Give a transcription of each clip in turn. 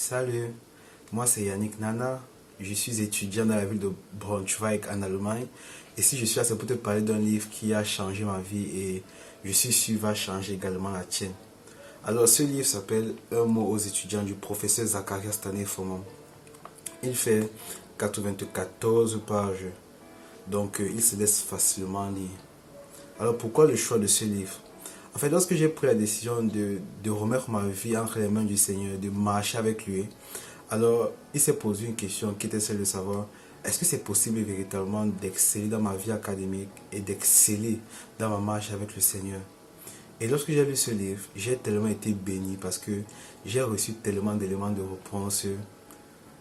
Salut, moi c'est Yannick Nana, je suis étudiant dans la ville de Braunschweig en Allemagne et si je suis là c'est pour te parler d'un livre qui a changé ma vie et je suis sûr va changer également la tienne. Alors ce livre s'appelle Un mot aux étudiants du professeur Zacharias Stanley-Fomon. Il fait 94 pages, donc il se laisse facilement lire. Alors pourquoi le choix de ce livre? En fait, lorsque j'ai pris la décision de remettre ma vie entre les mains du Seigneur, de marcher avec lui, alors il s'est posé une question qui était celle de savoir, est-ce que c'est possible véritablement d'exceller dans ma vie académique et d'exceller dans ma marche avec le Seigneur? Et lorsque j'ai lu ce livre, j'ai tellement été béni parce que j'ai reçu tellement d'éléments de réponse,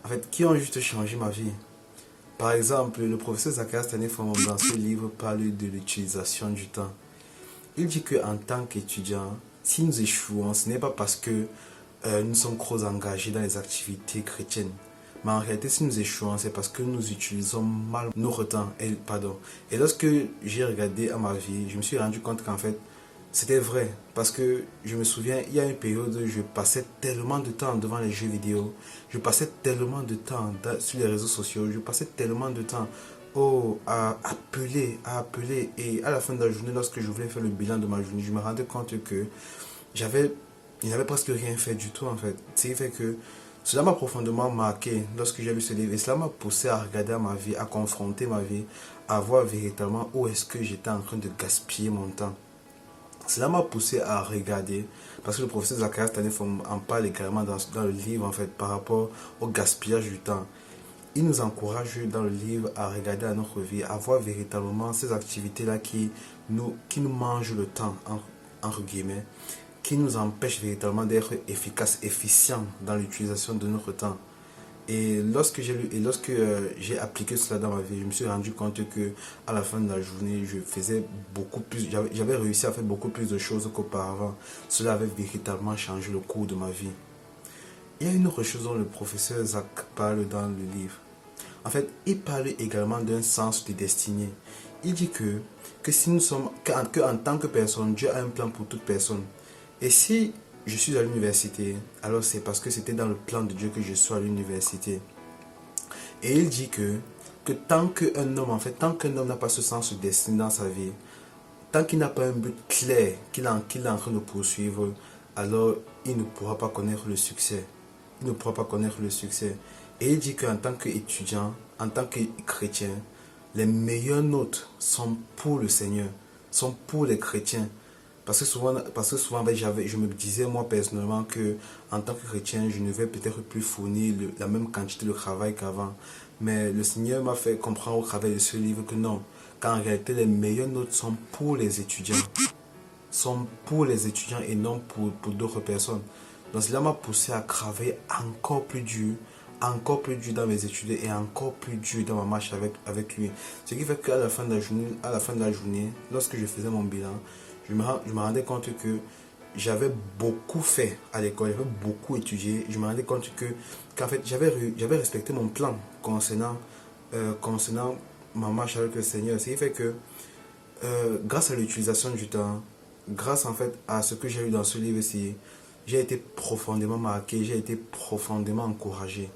en fait, qui ont juste changé ma vie. Par exemple, le professeur Zacharias Stanley-Fomon dans ce livre parle de l'utilisation du temps. Il dit qu'en tant qu'étudiant, si nous échouons, ce n'est pas parce que nous sommes trop engagés dans les activités chrétiennes. Mais en réalité, si nous échouons, c'est parce que nous utilisons mal notre temps. Et lorsque j'ai regardé à ma vie, je me suis rendu compte qu'en fait, c'était vrai. Parce que je me souviens, il y a une période où je passais tellement de temps devant les jeux vidéo. Je passais tellement de temps sur les réseaux sociaux. Je passais tellement de temps à appeler. Et à la fin de la journée, lorsque je voulais faire le bilan de ma journée, je me rendais compte que j'avais, il n'avait presque rien fait du tout en fait. Ce qui fait que cela m'a profondément marqué lorsque j'ai lu ce livre. Et cela m'a poussé à regarder ma vie, à confronter ma vie, à voir véritablement où est-ce que j'étais en train de gaspiller mon temps. Cela m'a poussé à regarder, parce que le professeur Zacharias Stanley-Fomon en parle également dans le livre en fait, par rapport au gaspillage du temps. Il nous encourage dans le livre à regarder à notre vie, à voir véritablement ces activités-là qui nous mangent le temps, entre guillemets, qui nous empêchent véritablement d'être efficaces, efficients dans l'utilisation de notre temps. Et lorsque j'ai lu et lorsque j'ai appliqué cela dans ma vie, je me suis rendu compte que à la fin de la journée, je faisais beaucoup plus, j'avais réussi à faire beaucoup plus de choses qu'auparavant. Cela avait véritablement changé le cours de ma vie. Il y a une autre chose dont le professeur Zach parle dans le livre. En fait, il parle également d'un sens de destinée. Il dit que si nous sommes, qu'en tant que personne, Dieu a un plan pour toute personne. Et si je suis à l'université, alors c'est parce que c'était dans le plan de Dieu que je sois à l'université. Et il dit que tant qu'un homme, en fait, tant qu'un homme n'a pas ce sens de destinée dans sa vie, tant qu'il n'a pas un but clair qu'il est en train de poursuivre, alors il ne pourra pas connaître le succès. Il ne pourra pas connaître le succès. Et il dit qu'en tant qu'étudiant, en tant que chrétien, les meilleures notes sont pour le Seigneur, sont pour les chrétiens. Parce que souvent je me disais moi personnellement que en tant que chrétien, je ne vais peut-être plus fournir la même quantité de travail qu'avant. Mais le Seigneur m'a fait comprendre au travers de ce livre que non, qu'en réalité les meilleures notes sont pour les étudiants. Sont pour les étudiants et non pour d'autres personnes. Donc cela m'a poussé à travailler encore plus dur dans mes études et encore plus dur dans ma marche avec lui. Ce qui fait qu'à la fin de la journée, lorsque je faisais mon bilan, je me rendais compte que j'avais beaucoup fait à l'école, j'avais beaucoup étudié. Je me rendais compte qu'en fait, j'avais respecté mon plan concernant ma marche avec le Seigneur. Ce qui fait que grâce à l'utilisation du temps, grâce en fait à ce que j'ai eu dans ce livre-ci, j'ai été profondément marqué, j'ai été profondément encouragé.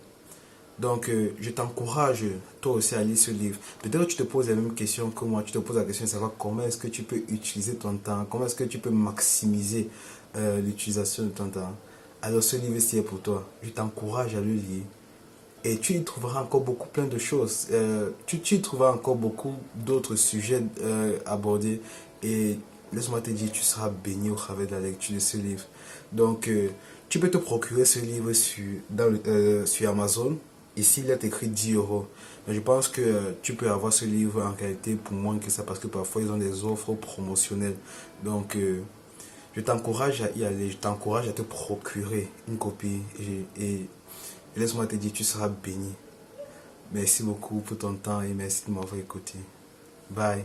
Donc, je t'encourage, toi aussi, à lire ce livre. Peut-être que tu te poses les mêmes questions que moi. Tu te poses la question de savoir comment est-ce que tu peux utiliser ton temps, comment est-ce que tu peux maximiser l'utilisation de ton temps. Alors, ce livre-ci est pour toi. Je t'encourage à le lire. Et tu y trouveras encore beaucoup plein de choses. Tu y trouveras encore beaucoup d'autres sujets abordés. Et laisse-moi te dire, tu seras béni au travers de la lecture de ce livre. Donc, tu peux te procurer ce livre sur Amazon. Ici, il est écrit 10 euros. Mais je pense que tu peux avoir ce livre en réalité pour moins que ça parce que parfois ils ont des offres promotionnelles. Donc, je t'encourage à y aller. Je t'encourage à te procurer une copie. Et laisse-moi te dire, tu seras béni. Merci beaucoup pour ton temps et merci de m'avoir écouté. Bye.